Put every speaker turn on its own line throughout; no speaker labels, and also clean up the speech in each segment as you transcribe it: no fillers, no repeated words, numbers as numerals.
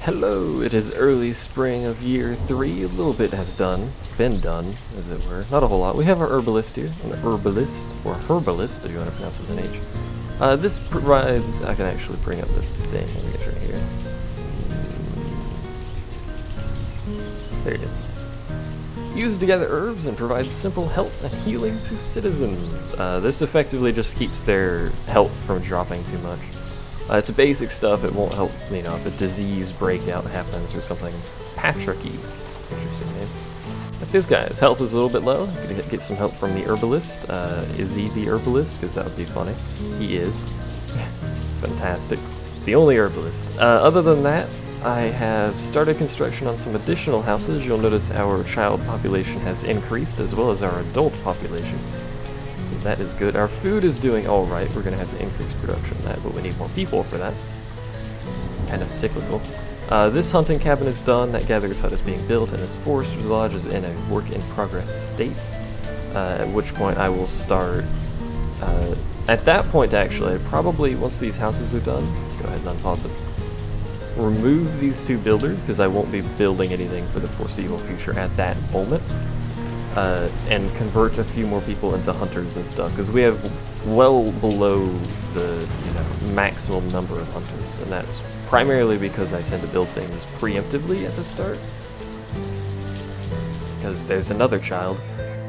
Hello, it is early spring of year 3. A little bit has been done, as it were. Not a whole lot. We have our herbalist here, an herbalist, or herbalist, if you want to pronounce it with an H. This provides, I can actually bring up the thing, let me get right here. There it is. Use to gather herbs and provides simple health and healing to citizens. This effectively just keeps their health from dropping too much. It's basic stuff, it won't help, you know, if a disease breakout happens or something. Patricky. Interesting name. Like this guy's health is a little bit low. I'm gonna get some help from the herbalist. Is he the herbalist? Because that would be funny. He is. Fantastic. The only herbalist. Other than that, I have started construction on some additional houses. You'll notice our child population has increased as well as our adult population. So that is good. Our food is doing alright. We're going to have to increase production of that, but we need more people for that. Kind of cyclical. This hunting cabin is done. That gatherer's hut is being built, and this forester's lodge is in a work-in-progress state. At which point I will start... at that point, actually, probably once these houses are done... Go ahead and unpause it. Remove these two builders, because I won't be building anything for the foreseeable future at that moment. And convert a few more people into hunters and stuff, because we have well below the maximum number of hunters, and that's primarily because I tend to build things preemptively at the start. Because there's another child.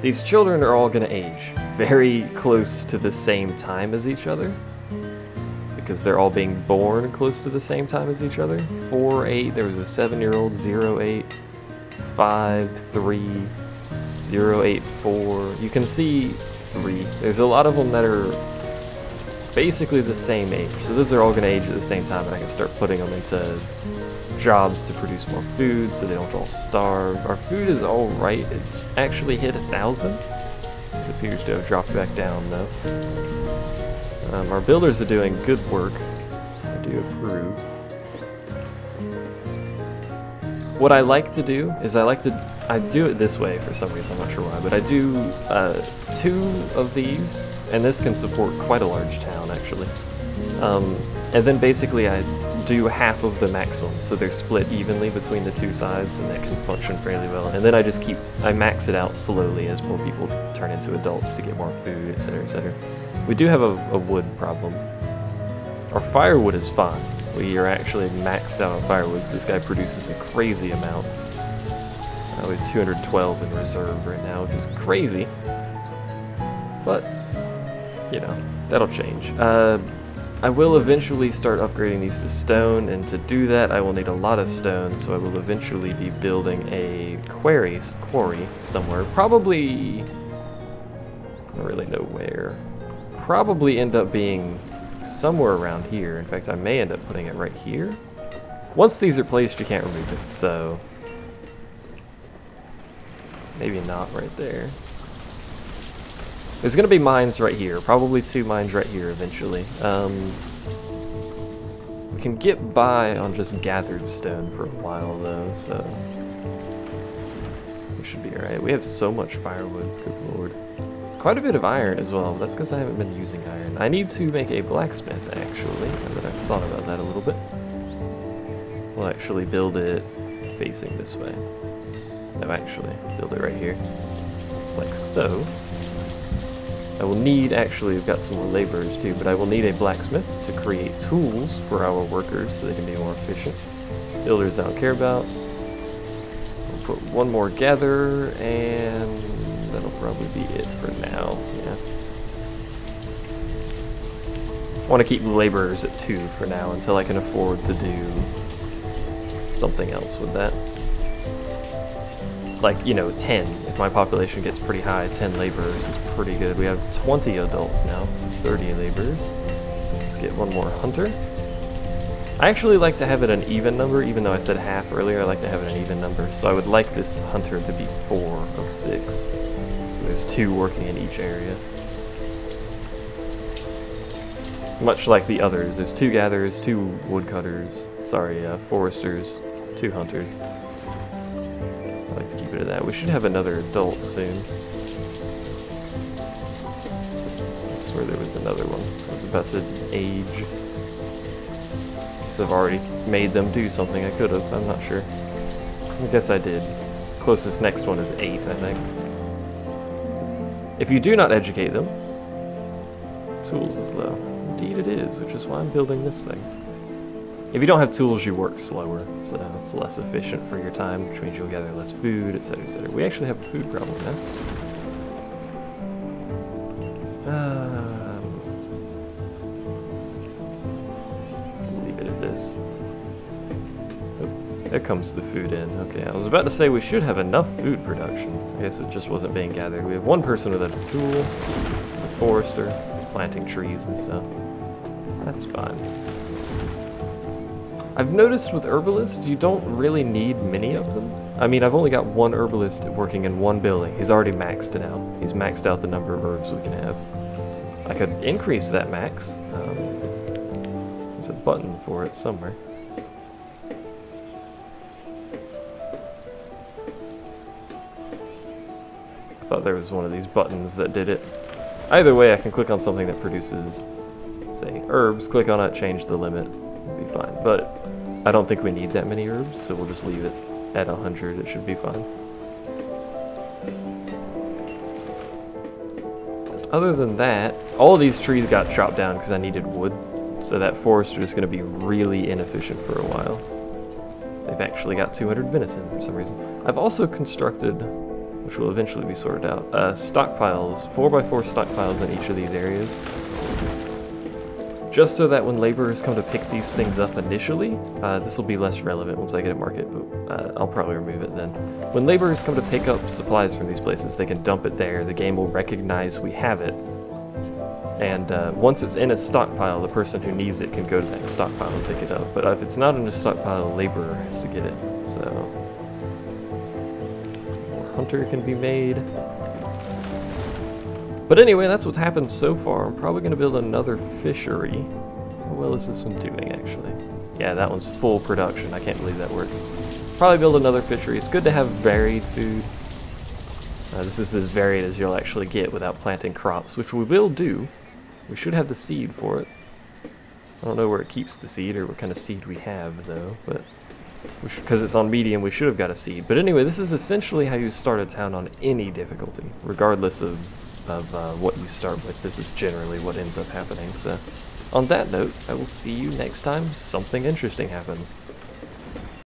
These children are all going to age very close to the same time as each other, because they're all being born close to the same time as each other. 4, 8, there was a 7-year-old, 0, 8, 5, 3, 0, 8, 4. You can see 3. There's a lot of them that are basically the same age. So those are all going to age at the same time, and I can start putting them into jobs to produce more food so they don't all starve. Our food is alright. It's actually hit 1,000. It appears to have dropped back down, though. Our builders are doing good work. I do approve. What I like to do is I do it this way for some reason, I'm not sure why, but I do 2 of these, and this can support quite a large town, actually. And then basically I do half of the maximum, so they're split evenly between the 2 sides, and that can function fairly well. And then I max it out slowly as more people turn into adults to get more food, etc., etc. We do have a wood problem. Our firewood is fine. We are actually maxed out on firewood because this guy produces a crazy amount. We have 212 in reserve right now, which is crazy. But, you know, that'll change. I will eventually start upgrading these to stone, and to do that I will need a lot of stone, so I will eventually be building a quarry somewhere. Probably... I don't really know where. Probably end up being somewhere around here. In fact, I may end up putting it right here. Once these are placed, you can't remove it, so... maybe not right there. There's going to be mines right here. Probably 2 mines right here eventually. We can get by on just gathered stone for a while though, so... we should be alright. We have so much firewood, good lord. Quite a bit of iron as well. That's because I haven't been using iron. I need to make a blacksmith actually, now that I've thought about that a little bit. We'll actually build it facing this way. No, actually, build it right here. Like so. I will need, actually, we've got some more laborers too, but I will need a blacksmith to create tools for our workers so they can be more efficient. Builders I don't care about. We'll put 1 more gatherer, and that'll probably be it for now, yeah. I want to keep laborers at 2 for now until I can afford to do something else with that. Like, you know, 10. If my population gets pretty high, 10 laborers is pretty good. We have 20 adults now, so 30 laborers. Let's get 1 more hunter. I actually like to have it an even number, even though I said half earlier. I like to have it an even number. So I would like this hunter to be 4 of 6. So there's 2 working in each area. Much like the others. There's 2 gatherers, 2 woodcutters, foresters, 2 hunters. I like to keep it at that. We should have another adult soon. I swear there was another one. I was about to age. have already made them do something. I could have, I'm not sure. I guess I did. Closest next one is 8, I think. If you do not educate them, tools is low. Indeed it is, which is why I'm building this thing. If you don't have tools, you work slower, so it's less efficient for your time, which means you'll gather less food, etc., etc. We actually have a food problem now. We'll leave it at this. Oh, there comes the food in. Okay, I was about to say we should have enough food production. I guess it just wasn't being gathered. We have one person without a tool. It's a forester, planting trees and stuff. That's fine. I've noticed with herbalists, you don't really need many of them. I mean, I've only got one herbalist working in one building. He's already maxed it out. He's maxed out the number of herbs we can have. I could increase that max. There's a button for it somewhere. I thought there was one of these buttons that did it. Either way, I can click on something that produces, say, herbs, click on it, change the limit. It'll be fine. But I don't think we need that many herbs, so we'll just leave it at 100. It should be fine. Other than that, all of these trees got chopped down because I needed wood, so that forester is going to be really inefficient for a while. They've actually got 200 venison for some reason. I've also constructed, which will eventually be sorted out, stockpiles, 4x4 stockpiles in each of these areas. Just so that when laborers come to pick these things up initially, this will be less relevant once I get a market, but I'll probably remove it then. When laborers come to pick up supplies from these places, they can dump it there, the game will recognize we have it, and once it's in a stockpile, the person who needs it can go to that stockpile and pick it up. But if it's not in a stockpile, a laborer has to get it, so... more hunter can be made. But anyway, that's what's happened so far. I'm probably going to build another fishery. How well is this one doing, actually? Yeah, that one's full production. I can't believe that works. Probably build another fishery. It's good to have varied food. This is as varied as you'll actually get without planting crops, which we will do. We should have the seed for it. I don't know where it keeps the seed or what kind of seed we have, though, but because it's on medium, we should have got a seed. But anyway, this is essentially how you start a town on any difficulty, regardless of what you start with. This is generally what ends up happening. So on that note, I will see you next time something interesting happens.